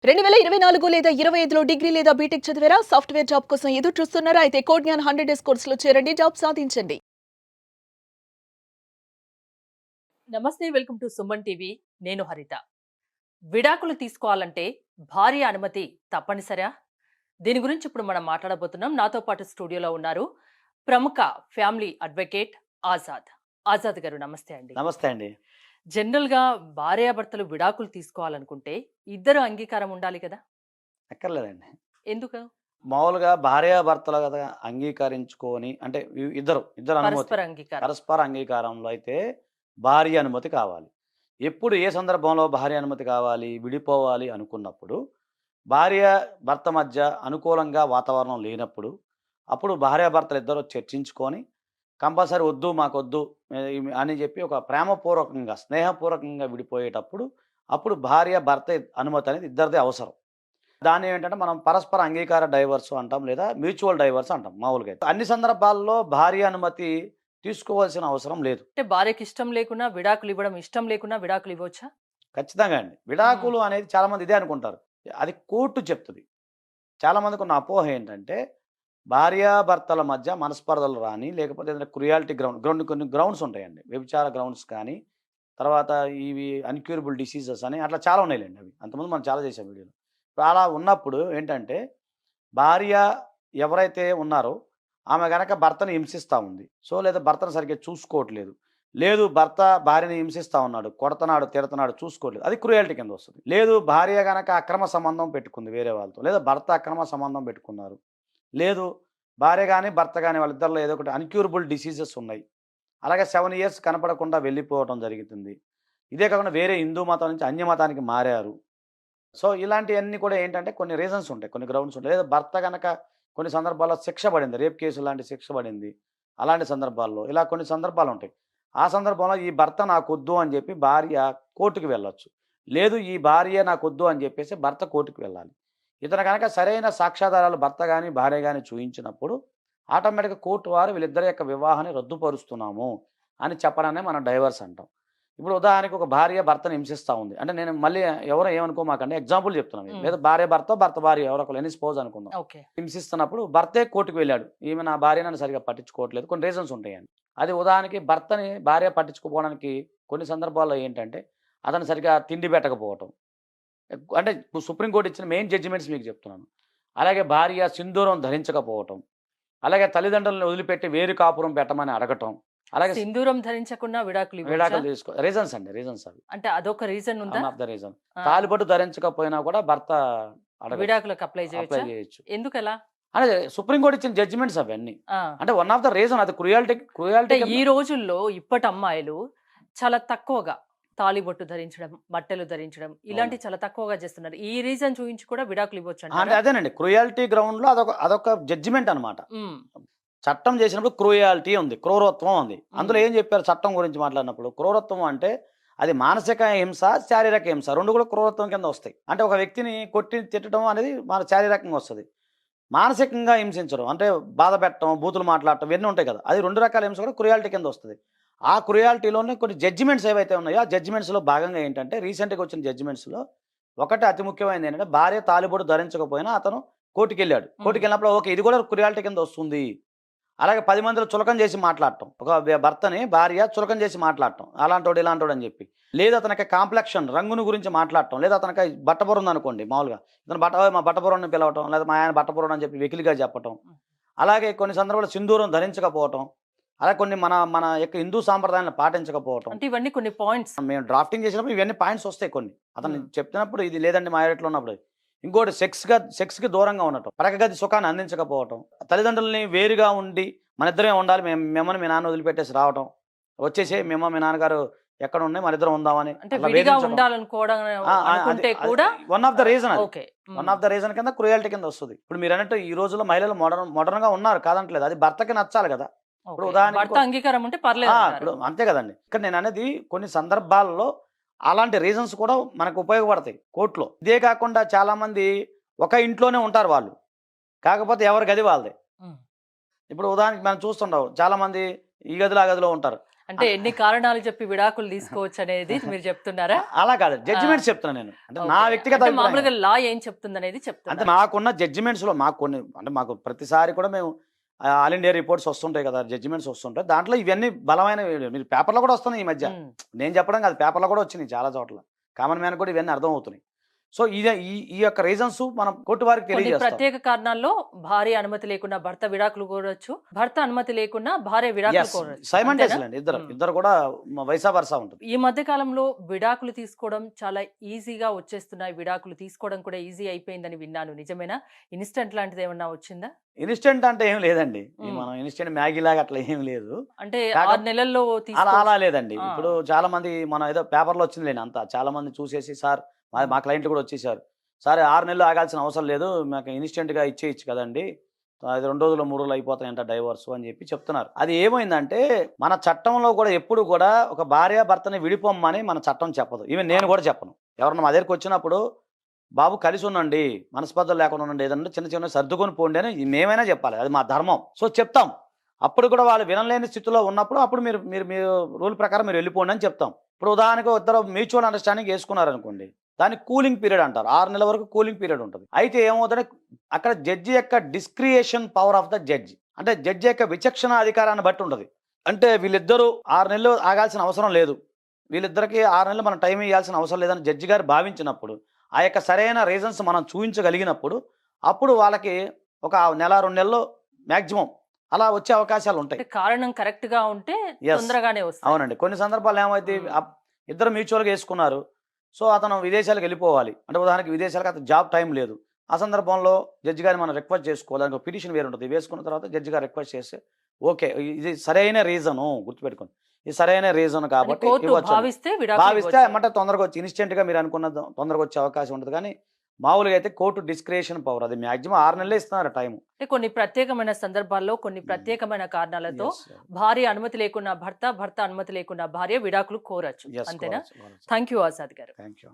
2024 లేదా 25లో డిగ్రీ లేదా బీటెక్ చదివారా? సాఫ్ట్‌వేర్ జాబ్ కోసం ఎదురు చూస్తున్నారా? అయితే కోడ్ జ్ఞాన్ 100 డేస్ కోర్సులో చేరండి. జాబ్ సాధించండి. నమస్తే, వెల్కమ్ టు సుమన్ టీవీ. నేను హరిత. విడాకులు తీసుకోవాలంటే భార్య అనుమతి తప్పనిసరా? దీని గురించి ఇప్పుడు మనం మాట్లాడబోతున్నాం. నాతో పాటు స్టూడియోలో ఉన్నారు ప్రముఖ ఫ్యామిలీ అడ్వకేట్ ఆజాద్. ఆజాద్ గారు నమస్తే అండి. నమస్తే అండి. జనరల్‌గా భార్యాభర్తలు విడాకులు తీసుకోవాలనుకుంటే ఇద్దరు అంగీకారం ఉండాలి కదా? అక్కర్లేదండి. ఎందుకు? మామూలుగా భార్యాభర్తలు గదా అంగీకరించుకొని అంటే ఇద్దరు అనుమతి. పరస్పర అంగీకారం. పరస్పర అంగీకారంలో అయితే భార్య అనుమతి కావాలి. ఎప్పుడు ఏ సందర్భంలో భార్య అనుమతి కావాలి? విడిపోవాలి అనుకున్నప్పుడు, భార్య భర్త మధ్య అనుకూలంగా వాతావరణం లేనప్పుడు, అప్పుడు భార్యాభర్తలిద్దరూ చర్చించుకొని కంపల్సరీ వద్దు మాకొద్దు అని చెప్పి ఒక ప్రేమపూర్వకంగా, స్నేహపూర్వకంగా విడిపోయేటప్పుడు, అప్పుడు భార్య, భర్త అనుమతి అనేది ఇద్దరిది అవసరం. దాన్ని ఏంటంటే మనం పరస్పర అంగీకార డైవర్స్ అంటాం, లేదా మ్యూచువల్ డైవర్స్ అంటాం మామూలుగా అయితే. అన్ని సందర్భాల్లో భార్య అనుమతి తీసుకోవాల్సిన అవసరం లేదు. అంటే భార్యకి ఇష్టం లేకున్నా విడాకులు ఇవ్వడం, ఇష్టం లేకున్నా విడాకులు ఇవ్వొచ్చా? ఖచ్చితంగా అండి. హ్మ్. విడాకులు అనేది చాలామంది ఇదే అనుకుంటారు. అది కోర్టు చెప్తది. చాలామందికి ఉన్న అపోహ ఏంటంటే, భార్యాభర్తల మధ్య మనస్పర్ధలు రాని, లేకపోతే ఏదైనా క్రుయాలిటీ కొన్ని గ్రౌండ్స్ ఉంటాయండి. వ్యభిచార గ్రౌండ్స్ కానీ, తర్వాత ఇవి అన్‌క్యూరబుల్ డిసీజెస్ అని అట్లా చాలా ఉన్నాయిలెండి అవి. అంతకుముందు మనం చాలా చేసాం వీడియోలు. ఇప్పుడు అలా ఉన్నప్పుడు ఏంటంటే, భార్య ఎవరైతే ఉన్నారో ఆమె గనక భర్తని హింసిస్తా ఉంది. లేదా భర్తను సరిగ్గా చూసుకోవట్లేదు. లేదు భర్త భార్యని హింసిస్తా ఉన్నాడు. కొడతన్నాడు, తిడతన్నాడు, చూసుకోవట్లేదు. అది క్రుయాలిటీ కింద వస్తది. లేదు భార్య గనక అక్రమ సంబంధం పెట్టుకుంది వేరే వాళ్ళతో. లేదా భర్త అక్రమ సంబంధం పెట్టుకున్నారు. లేదు భార్య గాని, భర్త గాని వాళ్ళిద్దరిలో ఏదో ఒకటి అన్‌క్యూరబుల్ డిసీజెస్ ఉన్నాయి. అలాగే 7 ఇయర్స్ కనపడకుండా వెళ్ళిపోవటం జరుగుతుంది. ఇదే కాకుండా వేరే హిందూ మతం నుంచి అన్య మతానికి మారారు. ఇలాంటియన్నీ కూడా ఏంటంటే కొన్ని రీజన్స్ ఉంటాయి. కొన్ని గ్రౌండ్స్ ఉంటాయి. లేదా భర్త గనక కొన్ని సందర్భాల్లో శిక్ష పడింది. రేప్ కేసు లాంటి శిక్ష పడింది. అలాంటి సందర్భాల్లో ఇలా కొన్ని సందర్భాలుంటాయి. ఆ సందర్భంలో ఈ భర్త నాకొద్దు అని చెప్పి భార్య కోర్టుకి వెళ్ళొచ్చు. లేదు ఈ భార్య నాకొద్దు అని చెప్పేసి భర్త కోర్టుకి వెళ్ళాలి. ఇతను గనక సరైన సాక్ష్యాధారాలు భర్త గాని, భార్య గాని చూయించినప్పుడు ఆటోమేటిక్‌గా కోర్టు వారు వీళ్ళిద్దరి యొక్క వివాహాన్ని రద్దుపరుస్తున్నాము అని చెప్పడాన్నే మనం డైవర్స్ అంటాం. ఇప్పుడు ఉదాహరణకి ఒక భార్య భర్తను హింసిస్తా ఉంది. అంటే నేను మళ్ళీ ఎవరో ఏమనుకోమాకండి. ఎగ్జాంపుల్ చెప్తున్నాను మీకు. హ్మ్. లేదా భార్య భర్తో, భర్త భార్య ఎవరో ఒకళ్ళు ఎనీ స్పోజ్ అనుకుందాం. ఓకే. హింసిస్తున్నప్పుడు భర్తే కోర్టుకి వెళ్ళాడు. ఈమె నా భార్య నన్ను సరిగ్గా పట్టించుకోవట్లేదు. కొన్ని రీజన్స్ ఉంటాయండి. అది ఉదాహరణకి భర్తని భార్య పట్టించుకోపోవడానికి కొన్ని సందర్భాల్లో ఏంటంటే, అతను సరిగ్గా తిండి పెట్టకపోవటం. అంటే సుప్రీం కోర్ట్ ఇచ్చిన మెయిన్ జడ్జిమెంట్స్ మీకు చెప్తున్నాను. అలాగే భార్య సింధూరం ధరించకపోవటం. అలాగే తల్లిదండ్రులను వదిలిపెట్టి వేరు కాపురం పెట్టమని అడగటం. అలాగే సింధూరం ధరించకుండా విడాకులు ఇవ్వొచ్చా? విడాకులు రీజన్స్ అండి. రీజన్స్ అవి. అంటే అదొక రీజన్ ఉందా? One of the reason. ఆ! తాళిబొట్టు ధరించకపోయినా కూడా భర్త విడాకులకు అప్లై అప్లై చేయొచ్చా? చేయొచ్చు. ఎందుకలా? అంటే సుప్రీం కోర్ట్ ఇచ్చిన జడ్జిమెంట్స్ అవన్నీ. ఆ! అంటే వన్ ఆఫ్ ద రీజన్ అది అంటే క్రుయాలిటీ ఈ రోజుల్లో ఇప్పటి అమ్మాయిలు చాలా తక్కువగా తాళిబొట్టు ధరించడం, బట్టలు ధరించడం ఇలాంటివి చాలా తక్కువగా చేస్తున్నారు. ఈ రీజన్ చూయించి కూడా విడాకులు అంటే ఇవ్వొచ్చంటారా? అదేనండి. క్రుయాలిటీ గ్రౌండ్‌లో అదొక జడ్జిమెంట్ అన్నమాట. హ్మ్. చట్టం చేసినప్పుడు క్రూయాలిటీ ఉంది. క్రూరత్వం ఉంది. అందులో హ్మ్. ఏం చెప్పారు చట్టం గురించి మాట్లాడినప్పుడు? క్రూరత్వం అంటే అది మానసిక హింస, శారీరక హింస 2 కూడా క్రూరత్వం కింద వస్తాయి. అంటే ఒక వ్యక్తిని కొట్టి తిట్టడం అనేది మన శారీరకంగా వస్తది. మానసికంగా హింసించడం అంటే బాధ పెట్టడం, బూతులు మాట్లాడటం ఇవన్నీ ఉంటాయి కదా! అది 2 రకాల హింస కూడా క్రుయాలిటీ కింద వస్తది. ఆ క్రుయాలిటీలోనే కొన్ని జడ్జిమెంట్స్ ఏవైతే ఉన్నాయో, ఆ జడ్జిమెంట్స్‌లో భాగంగా ఏంటంటే రీసెంట్‌గా వచ్చిన జడ్జిమెంట్స్‌లో ఒకటి అతి ముఖ్యమైనది ఏంటంటే భార్య తాళిబొట్టు ధరించకపోయినా అతను కోర్ట్‌కెళ్ళాడు. హ్మ్. కోర్ట్‌కెళ్ళినప్పుడు ఓకే. ఇది కూడా క్రుయాలిటీ కింద వస్తుంది. అలాగే 10 మందిలో చులకన చేసి మాట్లాడటం. ఒక భర్తని భార్య చులకన చేసి మాట్లాడటం. అలాంటోడు, ఇలాంటోడు అని చెప్పి. లేదా అతనికి కాంప్లెక్షన్ రంగును గురించి మాట్లాడటం. లేదా అతనికి బట్టబొర ఉందనుకోండి మామూలుగా. ఇతను ఓయ్ మా బట్టబొరోడిని పిలవటం. లేదా మా ఆయన బట్టబొరోడు అని చెప్పి వెకిలిగా చెప్పటం. హ్మ్. అలాగే కొన్ని సందర్భాల్లో సింధూరం ధరించకపోవటం. అలాగే కొన్ని మన మన యొక్క హిందూ సాంప్రదాయాలను పాటించకపోవటం. అంటే ఇవన్నీ కొన్ని పాయింట్స్. మేము డ్రాఫ్టింగ్ చేసినప్పుడు ఇవన్నీ పాయింట్స్ వస్తాయి కొన్ని. అతను హ్మ్. చెప్తున్నప్పుడు ఇది లేదండి మా ఏరియాలో ఉన్నప్పుడు. ఇంకోటి సెక్స్‌కి దూరంగా ఉండటం. పడక గది సుఖాన్ని అందించకపోవటం. తల్లిదండ్రులని వేరుగా ఉండి మనిద్దరమే ఉండాలి. మిమ్మల్ని మీ నాన్న వదిలిపెట్టేసి రావటం. వచ్చేసేయి మీ నాన్నగారు ఎక్కడ ఉన్నాయి మనిద్దరం ఉందామని అంటే అట్లా విడిగా వేధించడం. ఉండాలనుకోవడం ఆ! ఆ! అది అనుకుంటే అది కూడా వన్ ఆఫ్ ద రీజన్ అది. ఓకే. వన్ హ్మ్. ఆఫ్ ద రీజన్ కింద క్రుయాలిటీ కింద వస్తది. ఇప్పుడు మీరన్నట్టు ఈ రోజుల్లో మహిళలు మోడర్న్‌గా ఉన్నారు కాదంటలేదు. అది భర్తకి నచ్చాలి కదా! ఇప్పుడు ఓకే. ఉదాహరణకి భర్త అంగీకారం ఉంటే పర్లేదంటారు. ఇప్పుడు అంతే కదండీ. ఇక్కడ నేననేది కొన్ని సందర్భాల్లో అలాంటి రీజన్స్ కూడా మనకు ఉపయోగపడతాయి కోర్ట్‌లో. ఇదే కాకుండా చాలామంది ఒక ఇంట్లోనే ఉంటారు వాళ్ళు. కాకపోతే ఎవరి గది వాళ్ళదే. హ్మ్. ఇప్పుడు ఉదాహరణకి మనం చూస్తుంటాం చాలామంది ఈ గదిలో, ఆ గదిలో ఉంటారు. అంటే ఎన్ని కారణాలు చెప్పి విడాకులు తీసుకోవచ్చు అనేది మీరు చెప్తున్నారా? అలా కాదు, జడ్జిమెంట్స్ చెప్తున్నా నేను. అంటే నా ఓకే. వ్యక్తిగత అంటే అభిప్రాయం. మామూలుగా లా ఏం చెప్తుంది అనేది అంటే చెప్తున్నారు. మాకున్న జడ్జిమెంట్స్ లో మాకు కొన్ని, అంటే మాకు ప్రతిసారి కూడా మేము ఆల్ ఇండియా రిపోర్ట్స్ వస్తుంటాయి కదా, జడ్జిమెంట్స్ వస్తుంటాయి. దాంట్లో ఇవన్నీ బలమైనవి మీరు పేపర్లో కూడా వస్తున్నాయి ఈ మధ్య. ఉమ్. నేను చెప్పడం కాదు, పేపర్లో కూడా వచ్చినాయి చాలా చోట్ల. కామన్ మ్యాన్ కూడా ఇవన్నీ అర్థం అవుతున్నాయి. సో ఇదే ఈ యొక్క రీజన్స్ మనం కోర్టు వారికి కొన్ని తెలియజేస్తాం. ప్రత్యేక కారణాల్లో భార్య అనుమతి లేకుండా భర్త విడాకులు కోరొచ్చు, భర్త అనుమతి లేకుండా భార్య విడాకులు ఎస్, కోరొచ్చు. సైమంటేస్ అంతేనా? అండి, ఇద్దరు ఉమ్. ఇద్దరు కూడా వైసా వర్సా ఉంటుంది. ఈ మధ్య కాలంలో విడాకులు తీసుకోవడం చాలా ఈజీగా వచ్చేస్తున్నాయి, విడాకులు తీసుకోవడం కూడా ఈజీ అయిపోయిందని విన్నాను. నిజమేనా? ఇన్స్టెంట్ లాంటిది ఏమన్నా వచ్చిందా? ఇన్స్టెంట్ అంటే ఏం లేదండి, ఉమ్. మనం ఇన్స్టెంట్ మ్యాగీ లాగా అట్లా ఏం లేదు. అంటే కాక- 6 నెలల్లో అలా తీసుకో అలా లేదండి. ఆ. ఇప్పుడు చాలా మంది మనం ఏదో పేపర్లో వచ్చింది లేని అంతా, చాలా మంది చూసేసి సార్ మా క్లయింట్లు కూడా వచ్చేసారు, సార్ 6 నెలలు ఆగాల్సిన అవసరం లేదు, మాకు ఇన్స్టెంట్గా ఇచ్చేయచ్చు కదండి, అది 2 రోజులు 3 రోజులు అయిపోతాయంట డైవర్స్ అని చెప్పి చెప్తున్నారు. అది ఏమైందంటే మన చట్టంలో కూడా ఎప్పుడు కూడా ఒక భార్య భర్తని విడిపోమ్మని మన చట్టం చెప్పదు. ఈవెన్ నేను కూడా చెప్పను. ఎవరన్నా మా దగ్గరికి వచ్చినప్పుడు బాబు కలిసి ఉండండి, మనస్పర్ధలు లేకుండా ఉండండి, ఏదన్నా చిన్న చిన్న సర్దుకొని పోండి అని మేమైనా చెప్పాలి, అది మా ధర్మం. సో చెప్తాం. అప్పుడు కూడా వాళ్ళు వినలేని స్థితిలో ఉన్నప్పుడు అప్పుడు మీరు మీరు మీరు రూల్ ప్రకారం మీరు వెళ్ళిపోండి అని చెప్తాం. ఇప్పుడు ఉదాహరణకు ఇద్దరు మ్యూచువల్ అండర్స్టాండింగ్ వేసుకున్నారు అనుకోండి, దాన్ని కూలింగ్ పీరియడ్ అంటారు. 6 నెలల వరకు కూలింగ్ పీరియడ్ ఉంటుంది. అయితే ఏమవుతుందంటే అక్కడ జడ్జి యొక్క discretion power of the judge, అంటే జడ్జి యొక్క విచక్షణ అధికారాన్ని బట్టి ఉంటుంది. అంటే వీళ్ళిద్దరూ 6 నెలలు ఆగాల్సిన అవసరం లేదు, వీళ్ళిద్దరికి 6 నెలలు మనం టైం ఇవ్వాల్సిన అవసరం లేదని జడ్జి గారు భావించినప్పుడు, ఆ యొక్క సరైన రీజన్స్ మనం చూపించగలిగినప్పుడు అప్పుడు వాళ్ళకి ఒక నెల 2 నెలల్లో మ్యాక్సిమం అలా వచ్చే అవకాశాలు ఉంటాయి. అంటే కారణం కరెక్ట్ గా ఉంటే Yes. తొందరగానే వస్తుంది. అవునండి. కొన్ని సందర్భాలు ఏమైతే ఇద్దరు మ్యూచువల్గా వేసుకున్నారు, సో అతను విదేశాలకు వెళ్ళిపోవాలి, అంటే ఉదాహరణకి విదేశాలకు అతను జాబ్ టైం లేదు. ఆ సందర్భంలో జడ్జి గారిని మనం రిక్వెస్ట్ చేసుకోవాలి, దానికి పిటిషన్ వేరు ఉంటుంది. వేసుకున్న తర్వాత జడ్జి గారు రిక్వెస్ట్ చేస్తే ఓకే ఇది సరైన రీజను, గుర్తుపెట్టుకోండి ఇది సరైన రీజన్ అని కాబట్టి కోర్టు ఇవ్వచ్చు. భావిస్తే విడాకులు భావిస్తే ఇవ్వచ్చు. ఏమంటే తొందరగా వచ్చి ఇన్స్టెంట్గా మీరు అనుకున్న తొందరగా వచ్చే అవకాశం ఉంటుంది. కానీ మామూలుగా అయితే కోర్టు డిస్క్రియేషన్ పవర్, అది మ్యాక్సిమం 6 నెలలే ఇస్తున్నారు టైం. అంటే కొన్ని ప్రత్యేకమైన సందర్భాల్లో కొన్ని ప్రత్యేకమైన కారణాలతో భార్య అనుమతి లేకున్నా భర్త, భర్త అనుమతి లేకున్నా భార్య విడాకులు కోరచ్చు. అంతేనా? థ్యాంక్ యూ ఆజాద్ గారు. Thank you.